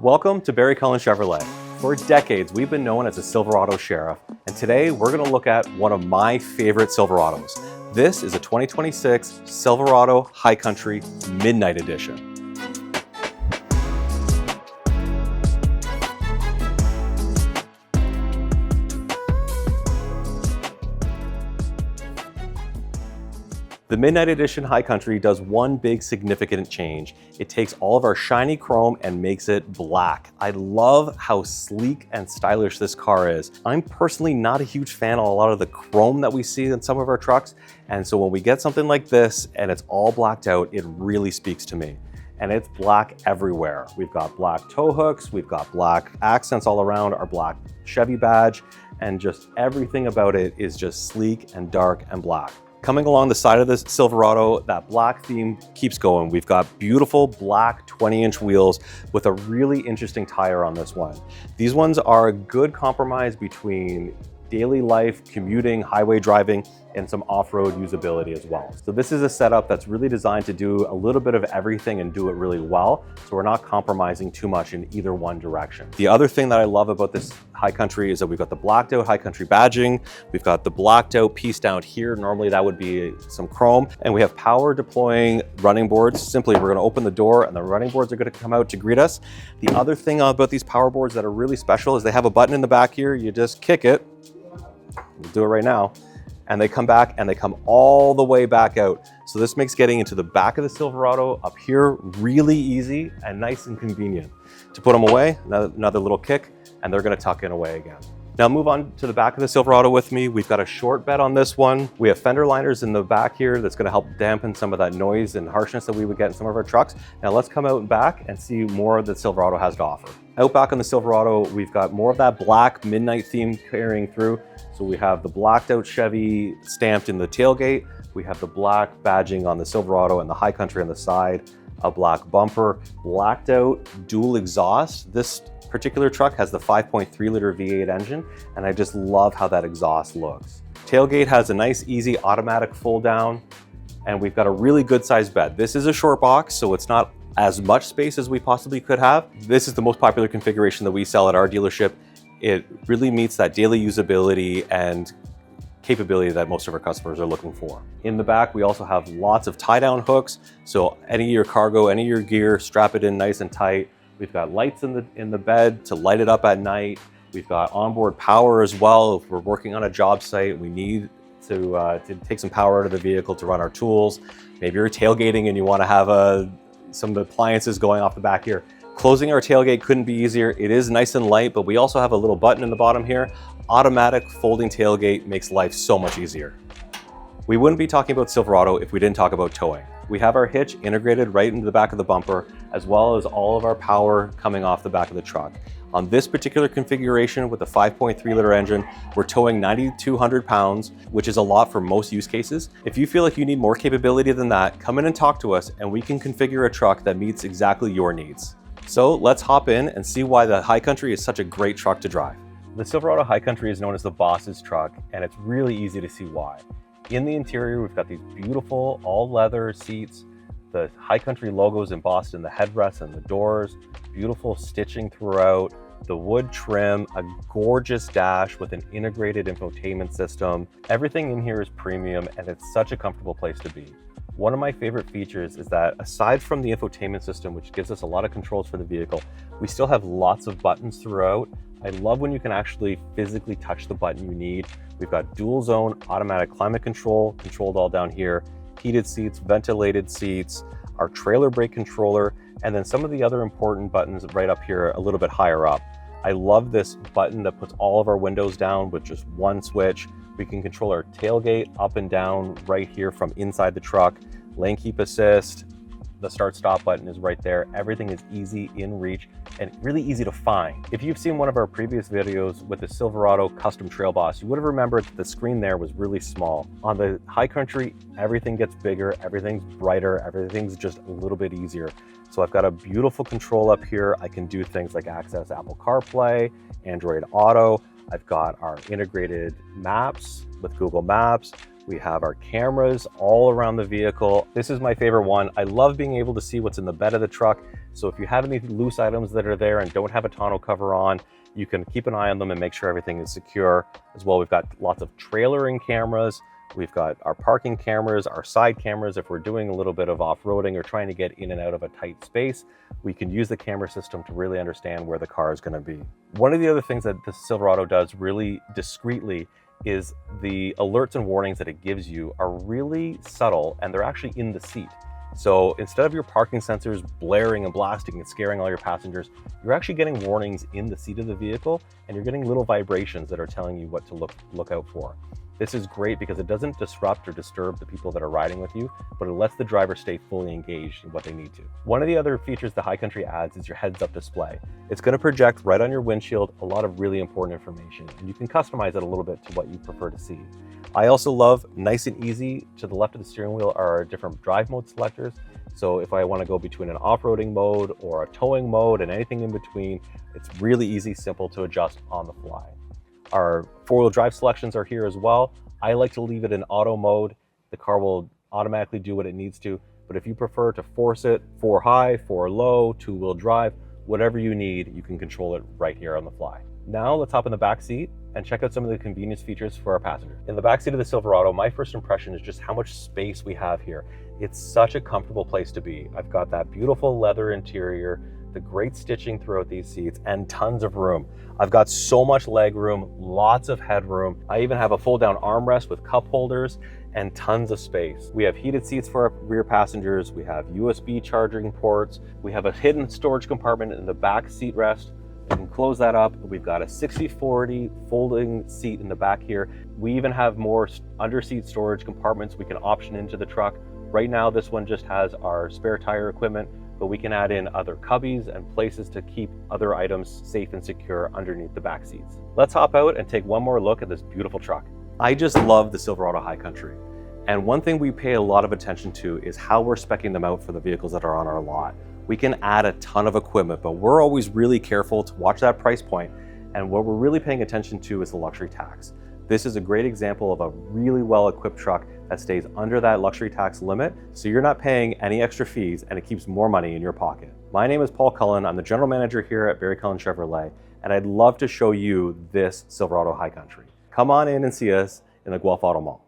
Welcome to Barry Cullen Chevrolet. For decades, we've been known as the Silverado Sheriff, and today we're going to look at one of my favorite Silverados. This is a 2026 Silverado High Country Midnight Edition. The Midnight Edition High Country does one big significant change. It takes all of our shiny chrome and makes it black. I love how sleek and stylish this car is. I'm personally not a huge fan of a lot of the chrome that we see in some of our trucks. And so when we get something like this and it's all blacked out, it really speaks to me. And it's black everywhere. We've got black tow hooks, we've got black accents all around, our black Chevy badge, and just everything about it is just sleek and dark and black. Coming along the side of this Silverado, that black theme keeps going. We've got beautiful black 20-inch wheels with a really interesting tire on this one. These ones are a good compromise between daily life, commuting, highway driving, and some off-road usability as well. So this is a setup that's really designed to do a little bit of everything and do it really well. So we're not compromising too much in either one direction. The other thing that I love about this High Country is that we've got the blacked out High Country badging. We've got the blacked out piece down here. Normally that would be some chrome. And we have power deploying running boards. Simply, we're gonna open the door and the running boards are gonna come out to greet us. The other thing about these power boards that are really special is they have a button in the back here. You just kick it. We'll do it right now. And they come back and they come all the way back out. So this makes getting into the back of the Silverado up here really easy and nice and convenient. To put them away, another little kick, and they're gonna tuck in away again. Now move on to the back of the Silverado with me. We've got a short bed on this one. We have fender liners in the back here that's gonna help dampen some of that noise and harshness that we would get in some of our trucks. Now let's come out and back and see more that Silverado has to offer. Out back on the Silverado, we've got more of that black midnight theme carrying through. So we have the blacked out Chevy stamped in the tailgate. We have the black badging on the Silverado and the High Country on the side, a black bumper, blacked out dual exhaust. This particular truck has the 5.3 liter V8 engine, and I just love how that exhaust looks. Tailgate has a nice, easy automatic fold down, and we've got a really good sized bed. This is a short box, so it's not as much space as we possibly could have. This is the most popular configuration that we sell at our dealership. It really meets that daily usability and capability that most of our customers are looking for. In the back, we also have lots of tie-down hooks. So any of your cargo, any of your gear, strap it in nice and tight. We've got lights in the bed to light it up at night. We've got onboard power as well. If we're working on a job site, we need to take some power out of the vehicle to run our tools. Maybe you're tailgating and you want to have some of the appliances going off the back here. Closing our tailgate couldn't be easier. It is nice and light, but we also have a little button in the bottom here. Automatic folding tailgate makes life so much easier. We wouldn't be talking about Silverado if we didn't talk about towing. We have our hitch integrated right into the back of the bumper, as well as all of our power coming off the back of the truck. On this particular configuration with the 5.3 liter engine, we're towing 9,200 pounds, which is a lot for most use cases. If you feel like you need more capability than that, come in and talk to us and we can configure a truck that meets exactly your needs. So let's hop in and see why the High Country is such a great truck to drive. The Silverado High Country is known as the boss's truck, and it's really easy to see why. In the interior, we've got these beautiful all leather seats, the High Country logos embossed in the headrests and the doors, beautiful stitching throughout, the wood trim, a gorgeous dash with an integrated infotainment system. Everything in here is premium, and it's such a comfortable place to be. One of my favorite features is that aside from the infotainment system, which gives us a lot of controls for the vehicle, we still have lots of buttons throughout. I love when you can actually physically touch the button you need. We've got dual zone automatic climate control, controlled all down here, heated seats, ventilated seats, our trailer brake controller, and then some of the other important buttons right up here a little bit higher up. I love this button that puts all of our windows down with just one switch. We can control our tailgate up and down right here from inside the truck. Lane keep assist, the start stop button is right there. Everything is easy in reach and really easy to find. If you've seen one of our previous videos with the Silverado Custom Trail Boss, you would have remembered that the screen there was really small. On the High Country, everything gets bigger, everything's brighter, everything's just a little bit easier. So I've got a beautiful control up here. I can do things like access Apple CarPlay, Android Auto. I've got our integrated maps with Google Maps. We have our cameras all around the vehicle. This is my favorite one. I love being able to see what's in the bed of the truck, So if you have any loose items that are there and don't have a tonneau cover on, you can keep an eye on them and make sure everything is secure. As well, we've got lots of trailering cameras. We've got our parking cameras, our side cameras. If we're doing a little bit of off-roading or trying to get in and out of a tight space, we can use the camera system to really understand where the car is going to be. One of the other things that the Silverado does really discreetly is the alerts and warnings that it gives you are really subtle, and they're actually in the seat. So instead of your parking sensors blaring and blasting and scaring all your passengers, you're actually getting warnings in the seat of the vehicle, and you're getting little vibrations that are telling you what to look out for. This is great because it doesn't disrupt or disturb the people that are riding with you, but it lets the driver stay fully engaged in what they need to. One of the other features the High Country adds is your heads-up display. It's going to project right on your windshield a lot of really important information, and you can customize it a little bit to what you prefer to see. I also love, nice and easy, to the left of the steering wheel are different drive mode selectors. So if I want to go between an off-roading mode or a towing mode and anything in between, it's really easy, simple to adjust on the fly. Our four-wheel drive selections are here as well. I like to leave it in auto mode. The car will automatically do what it needs to, but if you prefer to force it 4 high, 4 low, 2-wheel drive, whatever you need, you can control it right here on the fly. Now let's hop in the back seat and check out some of the convenience features for our passenger. In the back seat of the Silverado, my first impression is just how much space we have here. It's such a comfortable place to be. I've got that beautiful leather interior, the great stitching throughout these seats, and tons of room. I've got so much leg room, lots of headroom. I even have a fold-down armrest with cup holders and tons of space. We have heated seats for our rear passengers. We have USB charging ports. We have a hidden storage compartment in the back seat rest. We can close that up. We've got a 60/40 folding seat in the back here. We even have more under-seat storage compartments we can option into the truck. Right now, this one just has our spare tire equipment, but we can add in other cubbies and places to keep other items safe and secure underneath the back seats. Let's hop out and take one more look at this beautiful truck. I just love the Silverado High Country. And one thing we pay a lot of attention to is how we're speccing them out for the vehicles that are on our lot. We can add a ton of equipment, but we're always really careful to watch that price point. And what we're really paying attention to is the luxury tax. This is a great example of a really well-equipped truck that stays under that luxury tax limit, so you're not paying any extra fees and it keeps more money in your pocket. My name is Paul Cullen. I'm the general manager here at Barry Cullen Chevrolet, and I'd love to show you this Silverado High Country. Come on in and see us in the Guelph Auto Mall.